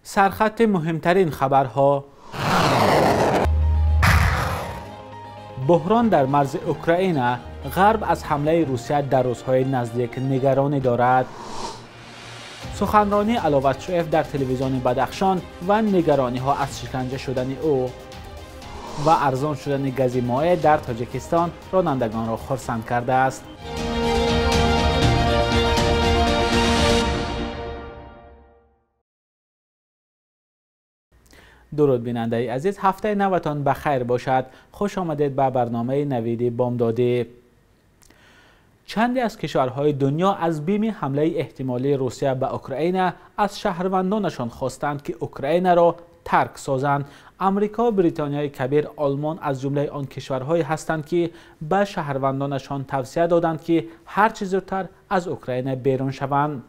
سرخط مهمترین خبرها. بحران در مرز اوکراین. غرب از حمله روسیه در روزهای نزدیک نگرانی دارد. سخنرانی علوتشویف در تلویزیون بدخشان و نگرانی ها از شکنجه شدن او و ارزان شدن گاز مایع در تاجیکستان رانندگان را خرسند کرده است. درود بیننده عزیز، هفته نوتان بخیر باشد. خوش آمدید به برنامه نوید بامدادی. چندی از کشورهای دنیا از بیم حمله احتمالی روسیه به اوکراین از شهروندانشان خواستند که اوکراین را ترک سازند. امریکا، بریتانیای کبیر، آلمان از جمله آن کشورهایی هستند که به شهروندانشان توصیه دادند که هر چه زودتر از اوکراین بیرون شوند.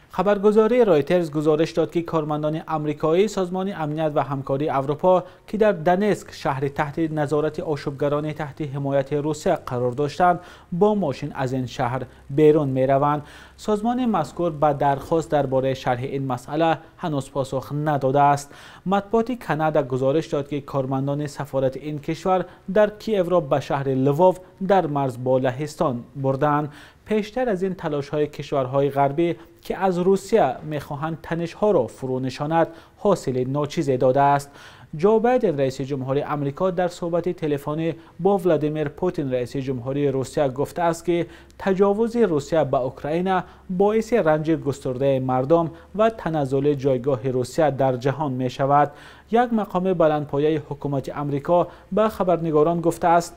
خبرگزاری رایترز گزارش داد که کارمندان آمریکایی سازمان امنیت و همکاری اروپا که در دنسک شهر تحت نظارت آشوبگران تحت حمایت روسیه قرار داشتند با ماشین از این شهر بیرون می روند. سازمان مذکور به درخواست درباره شرح این مسئله هنوز پاسخ نداده است. مطبوعات کانادا گزارش داد که کارمندان سفارت این کشور در کیف را به شهر لووو در مرز با لهستان بردند. پیشتر از این تلاش‌های کشورهای غربی که از روسیه می‌خواهند تنش‌ها را فرو نشاند حاصل ناچیزی داده است. جو بایدن رئیس جمهوری آمریکا در صحبت تلفنی با ولادیمیر پوتین رئیس جمهوری روسیه گفته است که تجاوز روسیه به اوکراین باعث رنج گسترده مردم و تنزل جایگاه روسیه در جهان می شود. یک مقام بلندپایه حکومت آمریکا به خبرنگاران گفته است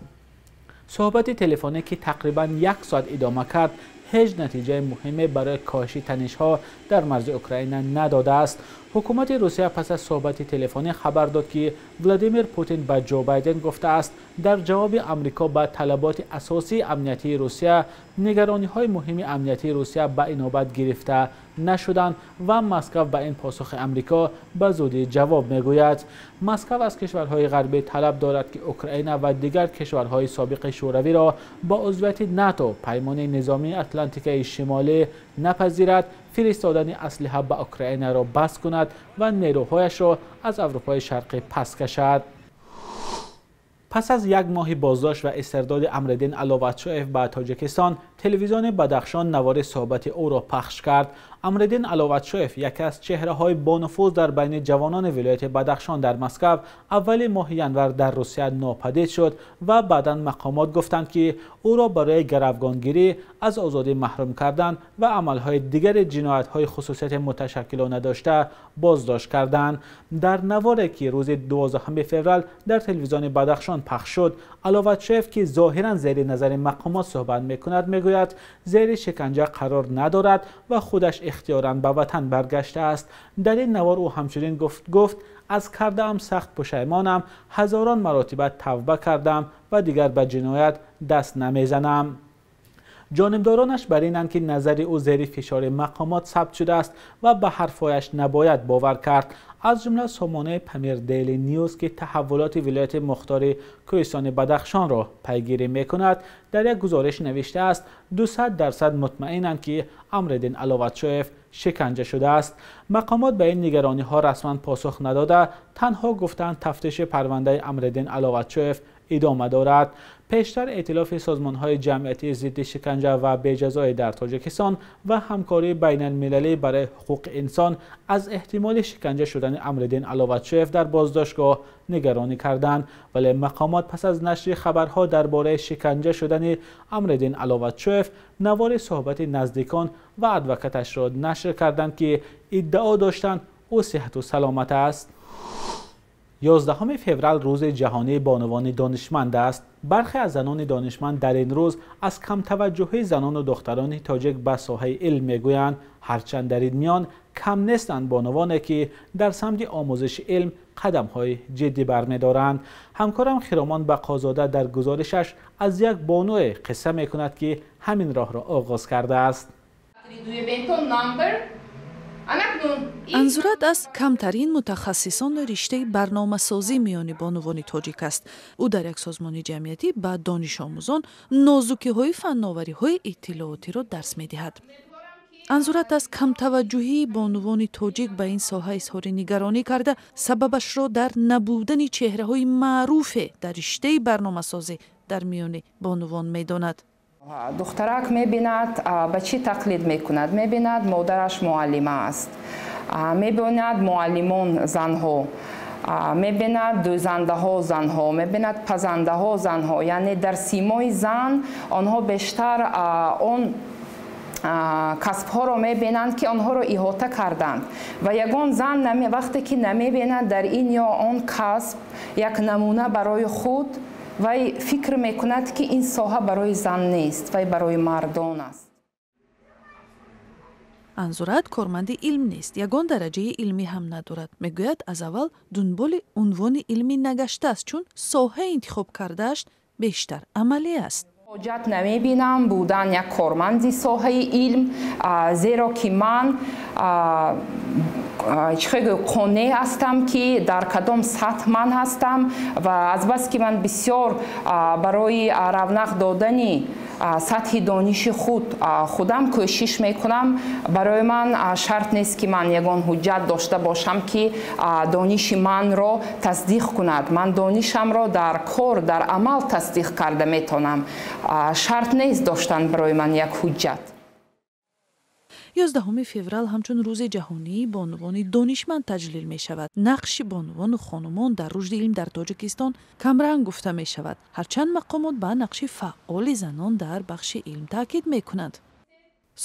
صحبت تلفنی که تقریباً 1 ساعت ادامه کرد هیچ نتیجه مهمی برای کاهش تنش‌ها در مرز اوکراین نداده است. حکومت روسیه پس از صحبت تلفنی خبر داد که ولادیمیر پوتین به جو بایدن گفته است در جواب آمریکا به طلبات اساسی امنیتی روسیه نگرانی‌های مهم امنیتی روسیه به اینابت گرفته نشدند و مسکو به این پاسخ آمریکا به زودی جواب میگوید. مسکو از کشورهای غربی طلب دارد که اوکراین و دیگر کشورهای سابق شوروی را با عضویت ناتو پیمان نظامی اتلانتیک شمالی نپذیرد، فرستادن اسلحه به اوکراین را بس کند و نیروهایش را از اروپای شرقی پس کشد. پس از 1 ماه بازداشت و استرداد امرالدین علوتشویف به تاجیکستان، تلویزیون بدخشان نوار صحبت او را پخش کرد. امرالدین علوتشویف یکی از چهره‌های بانفوذ در بین جوانان ولایت بدخشان در مسکو اول ماه ینور در روسیه ناپدید شد و بعداً مقامات گفتند که او را برای گروگانگیری از آزادی محروم کردن و عملهای دیگر جنایت‌های خصوصیت متشکلانه داشته بازداشت کردند. در نواری که روز 12 فوریه در تلویزیون بدخشان پخش شد، علوتشویف که ظاهراً زیر نظر مقامات صحبت می‌کند میگوید زیر شکنجه قرار ندارد و خودش اختیاراً به وطن برگشته است. در این نوار او همچنین گفت از کرده‌ام سخت پشیمانم، هزاران مراتب توبه کردم و دیگر به جنایت دست نمیزنم. جانبدارانش بر اینند که نظر او زیر فشار مقامات ثبت شده است و به حرفایش نباید باور کرد. از جمله سامانه پمیر دیلی نیوز که تحولات ولایت مختار کوهستان بدخشان را پیگیری می‌کند در یک گزارش نوشته است 200% مطمئنند که امرالدین علوتشویف شکنجه شده است. مقامات به این نگرانی‌ها رسما پاسخ نداده، تنها گفتند تفتیش پرونده امرالدین علوتشویف ادامه دارد. پیشتر ائتلاف سازمان‌های جمعیتی ضد شکنجه و بی‌جزایی در تاجیکستان و همکاری بین المللی برای حقوق انسان از احتمال شکنجه شدن امرالدین علوتشویف در بازداشتگاه نگرانی کردند، ولی مقامات پس از نشر خبرها درباره شکنجه شدن امرالدین علوتشویف نوار صحبت نزدیکان و ادوکاتش را نشر کردند که ادعا داشتند او صحت و سلامت است. 11 فوریه روز جهانی بانوان دانشمند است. برخی از زنان دانشمند در این روز از کم توجهی زنان و دختران تاجیک به ساحه علم میگویند، هرچند در این میان کم نیستند بانوانی که در سمت آموزش علم قدم‌های جدی برمی‌دارند. همکارم خرامان بقازاده در گزارشش از یک بانو قصه می‌کند که همین راه را آغاز کرده است. анзурат аз камтарин мутахассисони риштаи барномасозӣ миёни бонувони тоҷик аст. ӯ дар як созмони ҷамъиятӣ ба донишомӯзон нозукиҳои фанновариҳои иттилоотиро дарс медиҳад. анзурат аз камтаваҷҷӯҳии бонувони тоҷик ба ин соҳа изҳори нигаронӣ карда, сабабашро дар набудани чеҳраҳои маъруфе дар риштаи барномасозӣ дар миёни бонувон медонад. духтарак мебинад ба чӣ тақлид мекунад? Мебинад модараш муаллима аст, мебинад муаллимон занҳо, мебинад дӯзандаҳо занҳо, мебинад пазандаҳо занҳо, яъне дар симои зан онҳо бештар он касбҳоро мебинанд ки онҳоро иҳота карданд ва ягон зан вақте ки намебинад дар ин ё он касб як намуна барои худ, вай фикр мекунад ки ин соҳа барои зан нест, вай барои мардон аст. анзурат корманди илм нест, ягон дараҷаи илмӣ ҳам надорад. мегӯяд аз аввал дунболи унвони илмӣ нагаштааст, чун соҳаи интихоб кардааш бештар амалӣ аст. ҳоҷат намебинам будан як корманди соҳаи илм, зеро ки ман қонеъ ҳастам ки дар кадом сатҳ ман ҳастам ва азбаски ман бисёр барои равнақ додани сатҳи дониши худам кӯшиш мекунам. Барои ман шарт нест ки ман ягон ҳуҷҷат дошта бошам ки дониши манро тасдиқ кунад. Ман донишамро дар кор, дар амал тасдиқ карда метавонам. Шарт нест доштан барои ман як ҳуҷҷат. 11 феврал ҳамчун рӯзи ҷаҳонии бонувони донишманд таҷлил мешавад. нақши бонувону хонумон дар рушди илм дар Тоҷикистон камранг гуфта мешавад. ҳарчанд мақомот ба нақши фаъоли занон дар бахши илм таъкид мекунанд.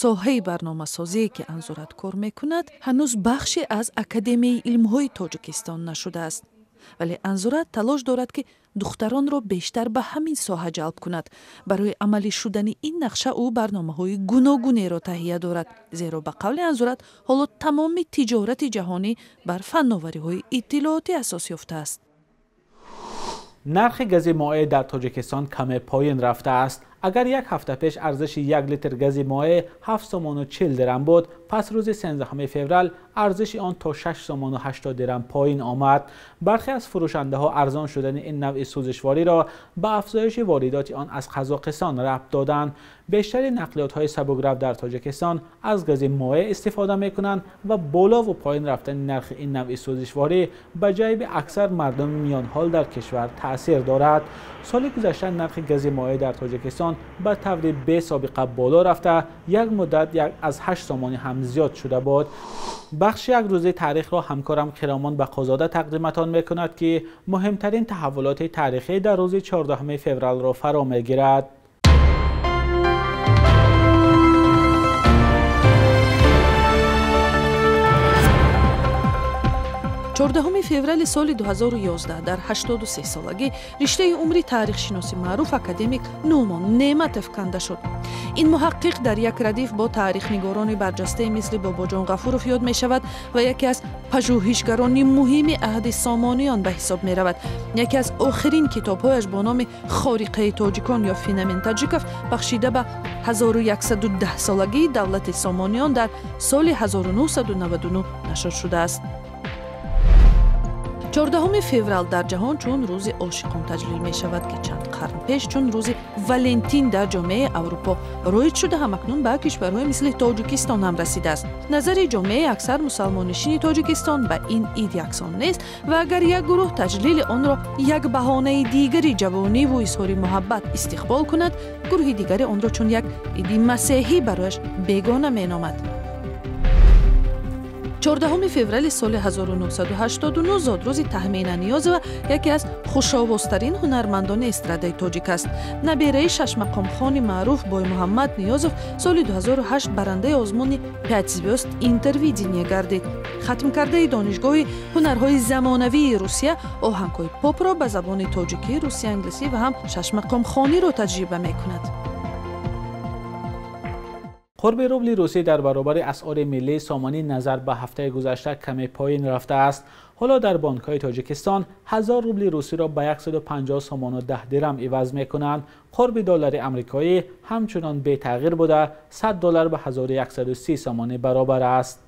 соҳаи барномасозие ки анзурат кор мекунад ҳанӯз бахше аз академияи илмҳои Тоҷикистон нашудааст. вале анзурат талош дорад ки духтаронро бештар ба ҳамин соҳа ҷалб кунад. барои амалӣ шудани ин нақша ӯ барномаҳои гуногунеро таҳия дорад, зеро ба қавли анзурат ҳоло тамоми тиҷорати ҷаҳонӣ бар фанновариҳои иттилоотӣ асос ёфтааст. нархи гази моеъ дар Тоҷикистон каме поин рафтааст. агар як ҳафта пеш арзиши 1 литр гази моеъ 7 сомону 40 дирам буд, пас рӯзи 13 феврал арзиши он то 6 сомону 80 дирам поин омад. бархе аз фурӯшандаҳо арзон шудани ин навъи сӯзишвориро ба афзоиши воридоти он аз Қазоқистон рабт доданд. бештари нақлиётҳои сабукрав дар Тоҷикистон аз гази моеъ истифода мекунанд ва болову поин рафтани нархи ин навъи сӯзишворӣ ба ҷайби аксар мардуми миёнҳол дар кишвар таъсир дорад. соли гузашта нархи гази моеъ дар Тоҷикистон ба таври бесобиқа боло рафта як муддат аз 8 сомони ҳам зиёд шуда буд. бахши як рӯзи таърихро ҳамкорам Қиромон Бақозода тақдиматон мекунад ки муҳимтарин таҳаввулоти таърихӣ дар рӯзи 14 февралро фаро мегирад. 14 феврали соли 2011 дар 83 солагӣ риштаи умри таърихшиноси маъруф академик Нӯмон Неъматов канда шуд. ин муҳаққиқ дар як радиф бо таърихнигорони барҷастаи мисли Бобоҷон Ғафуров ёд мешавад ва яке аз пажӯҳишгарони муҳими аҳди Сомониён ба ҳисоб меравад. яке аз охирин китобҳояш бо номи Хориқаи тоҷикон ё Феномен таҷиков бахшида ба 1110 солагии давлати Сомониён дар соли 1999 нашр шудааст. 14 феврал дар ҷаҳон чун рӯзи ошиқон таҷлил мешавад ки чанд қарн пеш чун рӯзи Валентин дар ҷомеаи Аврупо роиҷ шуда ҳамакнун ба кишварҳои мисли Тоҷикистон ҳам расидааст. назари ҷомеаи аксар мусалмоннишини Тоҷикистон ба ин ид яксон нест ва агар як гурӯҳ таҷлили онро як баҳонаи дигари ҷавониву изҳори муҳаббат истиқбол кунад, гурӯҳи дигаре онро чун як иди масеҳӣ барояш бегона меномад. 14 феврали соли 1989 зодрӯзи Таҳмина Ниёзова яке аз хушовозтарин ҳунармандони эстрадаи тоҷик аст. набераи шашмақомхони маъруф Боймуҳаммад Ниёзов соли 2008 барандаи озмуни 5 звёзд интервидение гардид. хатмкардаи донишгоҳи ҳунарҳои замонавии Русия оҳангҳои попро ба забони тоҷикӣ, русӣ, англисӣ ва ҳам шашмақомхониро таҷриба мекунад. قرب روبل روسی در برابر اسعار ملی سامانی نظر به هفته گذشته کمی پایین رفته است. حالا در بانک‌های تاجیکستان 1000 روبل روسی را به 150 سوم و 10 درم عوض می‌کنند. قرب دلار آمریکایی همچنان بی تغییر بوده 100 دلار به 1130 سوم برابر است.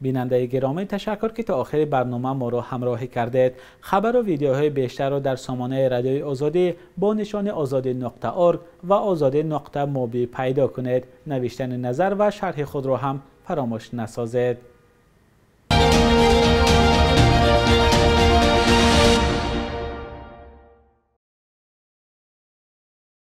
بیننده گرامی، تشکر که تا آخر برنامه ما را همراهی کردید. خبر و ویدیوهای بیشتر را در سامانه رادیوی آزادی با نشان azadi.org و azadi.mobi پیدا کنید. نوشتن نظر و شرح خود را هم فراموش نسازید.